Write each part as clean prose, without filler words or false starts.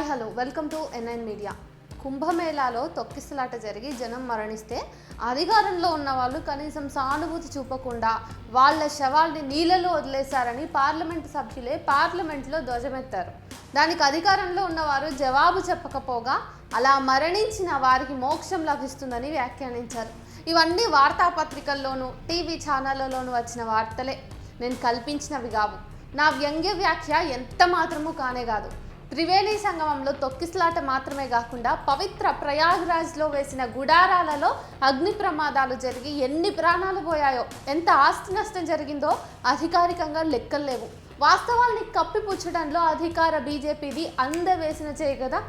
Hi hello welcome to NN media. కుంభమేళాలో తొక్కిసలాట జరిగి జనం మరణిస్తే అధికారంలో ఉన్న వాళ్ళు కనీసం సానుభూతి చూపకుండా వాళ్ళ శవాల్ని నీళ్ళలో వదిలేశారని పార్లమెంటు సభ్యులే పార్లమెంట్లో ధ్వజమెత్తారు. దానికి అధికారంలో ఉన్నవారు జవాబు చెప్పకపోగా అలా మరణించిన వారికి మోక్షం లభిస్తుందని వ్యాఖ్యానించారు. ఇవన్నీ వార్తాపత్రికల్లోనూ టీవీ ఛానళ్లలోనూ వచ్చిన వార్తలే, నేను కల్పించినవి కావు. నా వ్యంగ్య వ్యాఖ్య ఎంత మాత్రమూ కానే కాదు. త్రివేణి సంగమంలో తొక్కిసలాట మాత్రమే కాకుండా పవిత్ర ప్రయాగ్రాజ్లో వేసిన గుడారాలలో అగ్ని ప్రమాదాలు జరిగి ఎన్ని ప్రాణాలు పోయాయో, ఎంత ఆస్తి నష్టం జరిగిందో అధికారికంగా లెక్కలేవు. వాస్తవాల్ని కప్పిపుచ్చడంలో అధికార బీజేపీది అందవేసిన చేయి కదా.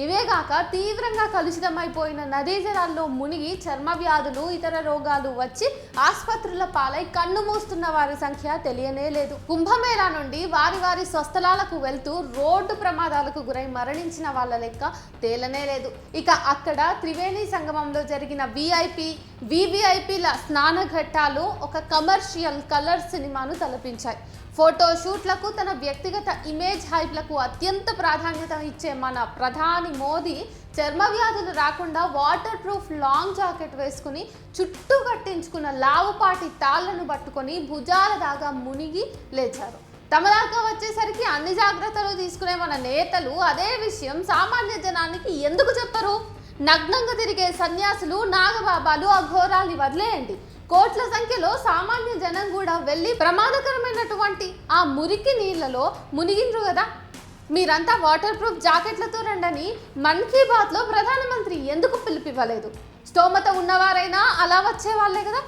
ఇవేగాక తీవ్రంగా కలుషితమైపోయిన నదీ జలాల్లో మునిగి చర్మ వ్యాధులు, ఇతర రోగాలు వచ్చి ఆసుపత్రుల పాలై కన్ను మూస్తున్న వారి సంఖ్య తెలియనే లేదు. కుంభమేళా నుండి వారి వారి స్వస్థలాలకు వెళ్తూ రోడ్డు ప్రమాదాలకు గురై మరణించిన వాళ్ళ లెక్క తేలనే లేదు. ఇక అక్కడ త్రివేణి సంగమంలో జరిగిన వివిఐపీల స్నానఘట్టాలు ఒక కమర్షియల్ కలర్ సినిమాను తలపించాయి. ఫోటో షూట్లకు, తన వ్యక్తిగత ఇమేజ్ హైప్లకు అత్యంత ప్రాధాన్యత ఇచ్చే మన ప్రధాని మోదీ చర్మ వ్యాధులు రాకుండా వాటర్ ప్రూఫ్ లాంగ్ జాకెట్ వేసుకుని చుట్టూ కట్టించుకున్న లావుపాటి తాళ్లను పట్టుకొని భుజాల దాకా మునిగి లేచారు. తమ దాకా వచ్చేసరికి అన్ని జాగ్రత్తలు తీసుకునే మన నేతలు అదే విషయం సామాన్య జనానికి ఎందుకు చెప్పరు? నగ్నంగా తిరిగే సన్యాసులు, నాగబాబాలు, అఘోరాల్ని వదిలేయండి. కోట్ల సంఖ్యలో సామాన్య జనం కూడా వెళ్ళి ప్రమాదకరమైనటువంటి ఆ మురికి నీళ్లలో మునిగిండ్రు కదా. మీరంతా వాటర్ ప్రూఫ్ జాకెట్లతో రండని మన్ కీ బాత్లో ప్రధానమంత్రి ఎందుకు పిలుపివ్వలేదు? స్తోమత ఉన్నవారైనా అలా వచ్చే వాళ్ళే కదా.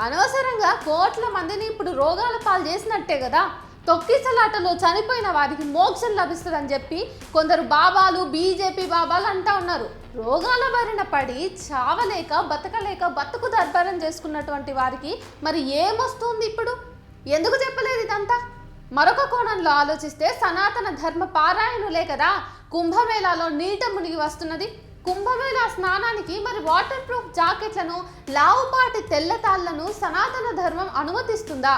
అనవసరంగా కోట్ల మందిని ఇప్పుడు రోగాల పాలు చేసినట్టే కదా. తొక్కిసలాటలో చనిపోయిన వారికి మోక్షం లభిస్తుందని చెప్పి కొందరు బాబాలు, బీజేపీ బాబాలు అంటా ఉన్నారు. రోగాల బారిన పడి చావలేక బతకలేక బతుకు దర్బారం చేసుకున్నటువంటి వారికి మరి ఏమొస్తుంది ఇప్పుడు? ఎందుకు చెప్పలేదు ఇదంతా? మరొక కోణంలో ఆలోచిస్తే సనాతన ధర్మ పారాయణులే కదా కుంభమేళాలో నీట మునిగి వస్తున్నది. కుంభమేళా స్నానానికి మరి వాటర్ ప్రూఫ్ జాకెట్లను, లావుపాటి తెల్లతాళ్లను సనాతన ధర్మం అనుమతిస్తుందా?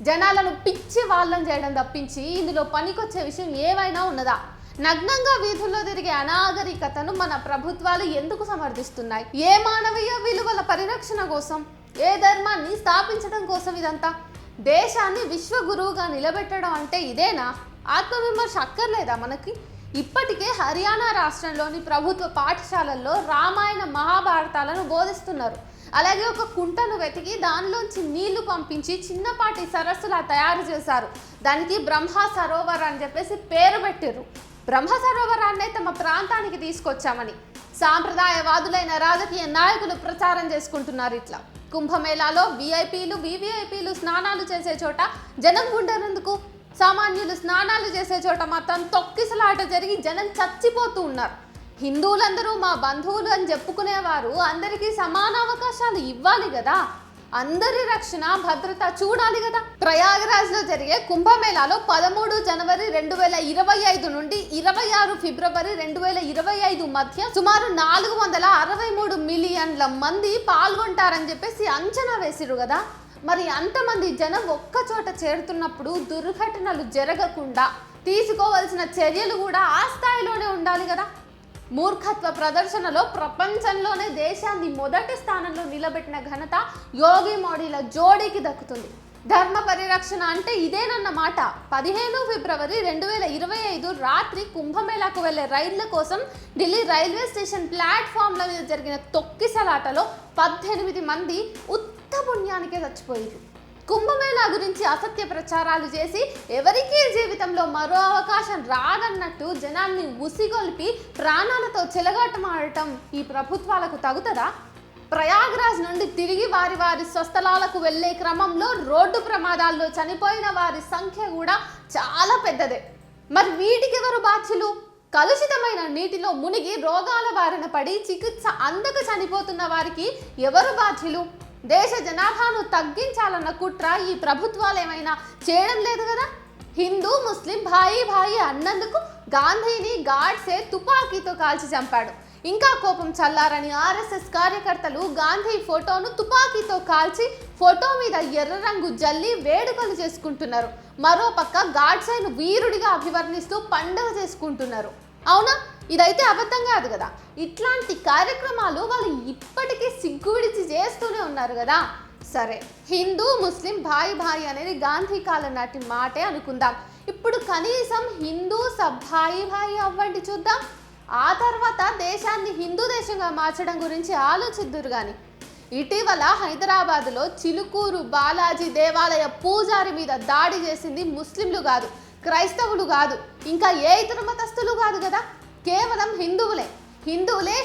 జనాలను పిచ్చి వాళ్ళని చేయడం తప్పించి ఇందులో పనికొచ్చే విషయం ఏమైనా ఉన్నదా? నగ్నంగా వీధుల్లో తిరిగే అనాగరికతను మన ప్రభుత్వాలు ఎందుకు సమర్థిస్తున్నాయి? ఏ మానవీయ విలువల పరిరక్షణ కోసం, ఏ ధర్మాన్ని స్థాపించడం కోసం ఇదంతా? దేశాన్ని విశ్వగురువుగా నిలబెట్టడం అంటే ఇదేనా? ఆత్మవిమర్శ అక్కర్లేదా మనకి? ఇప్పటికే హర్యానా రాష్ట్రంలోని ప్రభుత్వ పాఠశాలల్లో రామాయణ, మహాభారతాలను బోధిస్తున్నారు. అలాగే ఒక కుంటను వెతికి దానిలోంచి నీళ్లు పంపించి చిన్నపాటి సరస్సులా తయారు చేశారు. దానికి బ్రహ్మ సరోవర్ అని చెప్పేసి పేరు పెట్టారు. బ్రహ్మ సరోవరాన్నే తమ ప్రాంతానికి తీసుకొచ్చామని సాంప్రదాయవాదులైన రాజకీయ నాయకులు ప్రచారం చేసుకుంటున్నారు. ఇట్లా కుంభమేళాలో వివిఐపీలు స్నానాలు చేసే చోట జనం ఉండనందుకు, సామాన్యులు స్నానాలు చేసే చోట మాత్రం తొక్కిసలాట జరిగి జనం చచ్చిపోతూ ఉన్నారు. హిందువులందరూ మా బంధువులు అని చెప్పుకునేవారు అందరికీ సమాన అవకాశాలు ఇవ్వాలి కదా. అందరి రక్షణ, భద్రత చూడాలి కదా. ప్రయాగరాజ్లో జరిగే కుంభమేళాలో 13 జనవరి 2025 నుండి 26 ఫిబ్రవరి 2025 మధ్య సుమారు 463 మిలియన్ల మంది పాల్గొంటారని చెప్పేసి అంచనా వేసిరు కదా. మరి అంతమంది జనం ఒక్కచోట చేరుతున్నప్పుడు దుర్ఘటనలు జరగకుండా తీసుకోవాల్సిన చర్యలు కూడా ఆ స్థాయిలోనే ఉండాలి కదా. మూర్ఖత్వ ప్రదర్శనలో ప్రపంచంలోనే దేశాన్ని మొదటి స్థానంలో నిలబెట్టిన ఘనత యోగి మోడీల జోడీకి దక్కుతుంది. ధర్మ పరిరక్షణ అంటే ఇదేనన్నమాట. 15 ఫిబ్రవరి 2025 రాత్రి కుంభమేళాకు వెళ్లే రైళ్ల కోసం ఢిల్లీ రైల్వే స్టేషన్ ప్లాట్ఫామ్ల మీద జరిగిన తొక్కిసలాటలో 18 మంది ఉత్త పుణ్యానికే చచ్చిపోయారు. కుంభమేళా గురించి అసత్య ప్రచారాలు చేసి ఎవరికీ జీవితంలో మరో అవకాశం రాదన్నట్టు జనాల్ని ఉసిగొల్పి ప్రాణాలతో చెలగాటమాడటం ఈ ప్రభుత్వాలకు తగుతుందా? ప్రయాగ్రాజ్ నుండి తిరిగి వారి వారి స్వస్థలాలకు వెళ్లే క్రమంలో రోడ్డు ప్రమాదాల్లో చనిపోయిన వారి సంఖ్య కూడా చాలా పెద్దదే. మరి వీటికి ఎవరు బాధ్యులు? కలుషితమైన నీటిలో మునిగి రోగాల బారిన పడి చికిత్స అందక చనిపోతున్న వారికి ఎవరు బాధ్యులు? దేశ జనాభాను తగ్గించాలన్న కుట్ర ఈ ప్రభుత్వాలు ఏమైనా చేయడం లేదు కదా. హిందూ ముస్లిం భాయి అన్నందుకు గాంధీని గాడ్సే తుపాకీతో కాల్చి చంపాడు. ఇంకా కోపం చల్లారని ఆర్ఎస్ఎస్ కార్యకర్తలు గాంధీ ఫోటోను తుపాకీతో కాల్చి ఫోటో మీద ఎర్ర రంగు జల్లి వేడుకలు చేసుకుంటున్నారు. మరోపక్క గాడ్సేను వీరుడిగా అభివర్ణిస్తూ పండుగ చేసుకుంటున్నారు. అవునా? ఇదైతే అబద్ధం కాదు కదా. ఇట్లాంటి కార్యక్రమాలు వాళ్ళు ఇప్పటికీ సిగ్గు విడిచి చేస్తూనే ఉన్నారు కదా. సరే, హిందూ ముస్లిం భాయి భాయి అనేది గాంధీ కాలం నాటి మాటే అనుకుందాం. ఇప్పుడు కనీసం హిందూ భాయి భాయి అవ్వండి చూద్దాం. ఆ తర్వాత దేశాన్ని హిందూ దేశంగా మార్చడం గురించి ఆలోచిద్దురు కానీ. ఇటీవల హైదరాబాదులో చిలుకూరు బాలాజీ దేవాలయ పూజారి మీద దాడి చేసింది ముస్లింలు కాదు, క్రైస్తవులు కాదు, ఇంకా ఏ ఇతర మతస్థులు కాదు కదా, కేవలం హిందువులే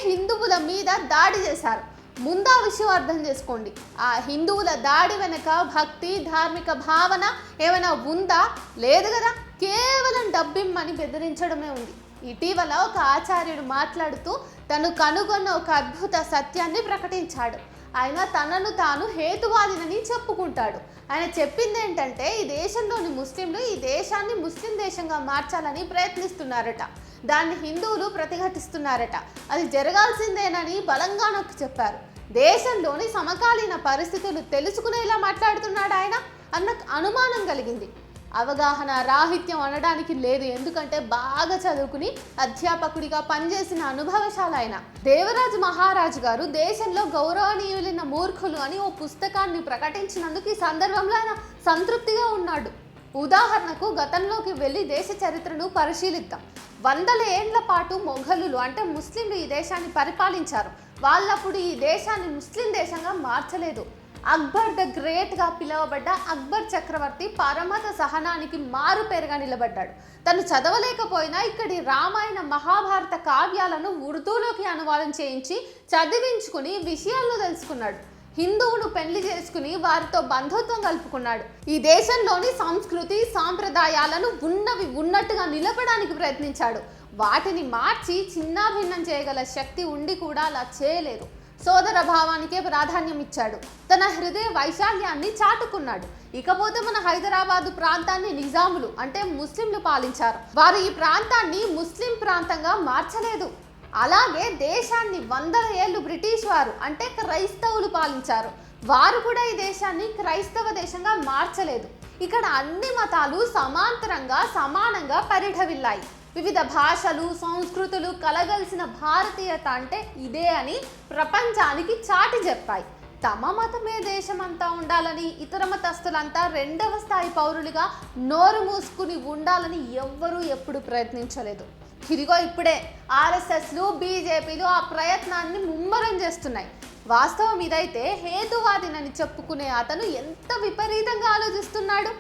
హిందువుల మీద దాడి చేశారు. ముందా విషయం అర్థం చేసుకోండి. ఆ హిందువుల దాడి వెనక భక్తి, ధార్మిక భావన ఏమైనా ఉందా? లేదు కదా. కేవలం డబ్బిమ్మని బెదిరించడమే ఉంది. ఇటీవల ఒక ఆచార్యుడు మాట్లాడుతూ తను కనుగొన్న ఒక అద్భుత సత్యాన్ని ప్రకటించాడు. ఆయన తనను తాను హేతువాదినని చెప్పుకుంటాడు. ఆయన చెప్పింది ఏంటంటే, ఈ దేశంలోని ముస్లింలు ఈ దేశాన్ని ముస్లిం దేశంగా మార్చాలని ప్రయత్నిస్తున్నారట. దాన్ని హిందువులు ప్రతిఘటిస్తున్నారట. అది జరగాల్సిందేనని బలంగా నొక్కి చెప్పారు. దేశంలోని సమకాలీన పరిస్థితులు తెలుసుకునేలా మాట్లాడుతున్నాడు ఆయన అన్న అనుమానం కలిగింది. అవగాహన రాహిత్యం అనడానికి లేదు, ఎందుకంటే బాగా చదువుకుని అధ్యాపకుడిగా పనిచేసిన అనుభవశాల ఆయన. దేవరాజు మహారాజు గారు దేశంలో గౌరవనీయులైన మూర్ఖులు అని ఓ పుస్తకాన్ని ప్రకటించినందుకు ఈ సందర్భంలో ఆయన సంతృప్తిగా ఉన్నాడు. ఉదాహరణకు గతంలోకి వెళ్ళి దేశ చరిత్రను పరిశీలిద్దాం. వందల ఏండ్ల పాటు మొఘలులు అంటే ముస్లింలు ఈ దేశాన్ని పరిపాలించారు. వాళ్ళప్పుడు ఈ దేశాన్ని ముస్లిం దేశంగా మార్చలేదు. అక్బర్ ద గ్రేట్గా పిలువబడ్డ అక్బర్ చక్రవర్తి పరమత సహనానికి మారు పేరుగా నిలబడ్డాడు. తను చదవలేకపోయినా ఇక్కడి రామాయణ మహాభారత కావ్యాలను ఉర్దూలోకి అనువాదం చేయించి చదివించుకుని విషయాలను తెలుసుకున్నాడు. హిందువును పెళ్లి చేసుకుని వారితో బంధుత్వం కలుపుకున్నాడు. ఈ దేశంలోని సంస్కృతి సాంప్రదాయాలను ఉన్నవి ఉన్నట్టుగా నిలపడానికి ప్రయత్నించాడు. వాటిని మార్చి చిన్నాభిన్నం చేయగల శక్తి ఉండి కూడా అలా చేయలేదు. సోదర భావానికే ప్రాధాన్యం ఇచ్చాడు. తన హృదయ వైశాల్యాన్ని చాటుకున్నాడు. ఇకపోతే మన హైదరాబాదు ప్రాంతాన్ని నిజాములు అంటే ముస్లింలు పాలించారు. వారు ఈ ప్రాంతాన్ని ముస్లిం ప్రాంతంగా మార్చలేదు. అలాగే దేశాన్ని వందల ఏళ్ళు బ్రిటిష్ వారు అంటే క్రైస్తవులు పాలించారు. వారు కూడా ఈ దేశాన్ని క్రైస్తవ దేశంగా మార్చలేదు. ఇక్కడ అన్ని మతాలు సమాంతరంగా సమానంగా పరిఢవిల్లాయి. వివిధ భాషలు సంస్కృతులు కలగలిసిన భారతీయత అంటే ఇదే అని ప్రపంచానికి చాటి చెప్పాయి. తమ మతమే దేశమంతా ఉండాలని, ఇతర మతస్థులంతా రెండవ స్థాయి పౌరులుగా నోరు మూసుకుని ఉండాలని ఎవ్వరూ ఎప్పుడు ప్రయత్నించలేదు. ఇదిగో ఇప్పుడే ఆర్ఎస్ఎస్లు బీజేపీలు ఆ ప్రయత్నాన్ని ముమ్మరం చేస్తున్నాయి. వాస్తవం ఇదైతే హేతువాదినని చెప్పుకునే అతను ఎంత విపరీతంగా ఆలోచిస్తున్నాడు.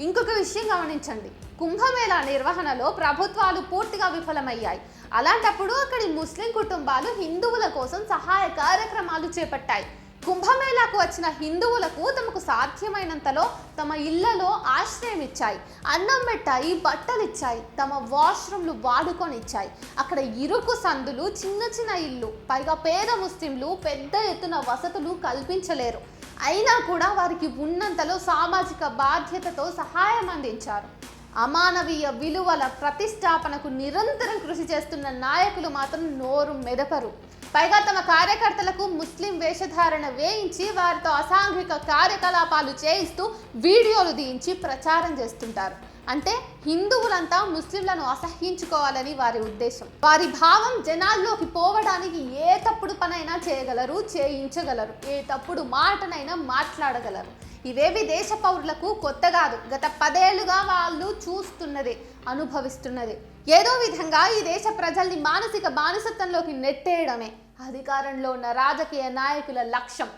ఇంకొక విషయం గమనించండి. కుంభమేళా నిర్వహణలో ప్రభుత్వాలు పూర్తిగా విఫలమయ్యాయి. అలాంటప్పుడు అక్కడి ముస్లిం కుటుంబాలు హిందువుల కోసం సహాయ కార్యక్రమాలు చేపట్టాయి. కుంభమేళాకు వచ్చిన హిందువులకు తమకు సాధ్యమైనంతలో తమ ఇళ్లలో ఆశ్రయం ఇచ్చాయి, అన్నం పెట్టాయి, బట్టలు ఇచ్చాయి, తమ వాష్రూమ్లు వాడుకొని ఇచ్చాయి. అక్కడ ఇరుకు సందులు, చిన్న చిన్న ఇల్లు, పైగా పేద ముస్లింలు పెద్ద ఎత్తున వసతులు కల్పించలేరు. అయినా కూడా వారికి ఉన్నంతలో సామాజిక బాధ్యతతో సహాయం అందించారు. అమానవీయ విలువల ప్రతిష్టాపనకు నిరంతరం కృషి చేస్తున్న నాయకులు మాత్రం నోరు మెదపరు. పైగా తమ కార్యకర్తలకు ముస్లిం వేషధారణ వేయించి వారితో అసాంఘిక కార్యకలాపాలు చేయిస్తూ వీడియోలు తీయించి ప్రచారం చేస్తుంటారు. అంటే హిందువులంతా ముస్లింలను అసహ్యించుకోవాలని వారి ఉద్దేశం. వారి భావం జనాల్లోకి పోవడానికి ఏ తప్పుడు పనైనా చేయగలరు, చేయించగలరు, ఏ తప్పుడు మాటనైనా మాట్లాడగలరు. ఇవేవి దేశ పౌరులకు కొత్త కాదు. గత 10 ఏళ్లుగా వాళ్ళు చూస్తున్నదే, అనుభవిస్తున్నదే. ఏదో విధంగా ఈ దేశ ప్రజల్ని మానసిక బానిసత్వంలోకి నెట్టేయడమే అధికారంలో ఉన్న రాజకీయ నాయకుల లక్ష్యం.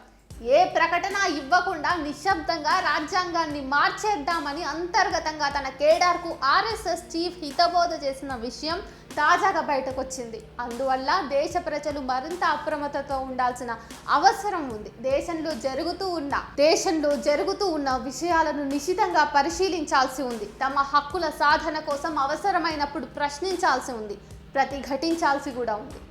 ఏ ప్రకటన ఇవ్వకుండా నిశ్శబ్దంగా రాజ్యాంగాన్ని మార్చేద్దామని అంతర్గతంగా తన కేడార్కు ఆర్ఎస్ఎస్ చీఫ్ హితబోధ చేసిన విషయం తాజాగా బయటకు వచ్చింది. అందువల్ల దేశ ప్రజలు మరింత అప్రమత్తతో ఉండాల్సిన అవసరం ఉంది. దేశంలో జరుగుతూ ఉన్న విషయాలను నిశితంగా పరిశీలించాల్సి ఉంది. తమ హక్కుల సాధన కోసం అవసరమైనప్పుడు ప్రశ్నించాల్సి ఉంది, ప్రతిఘటించాల్సి కూడా ఉంది.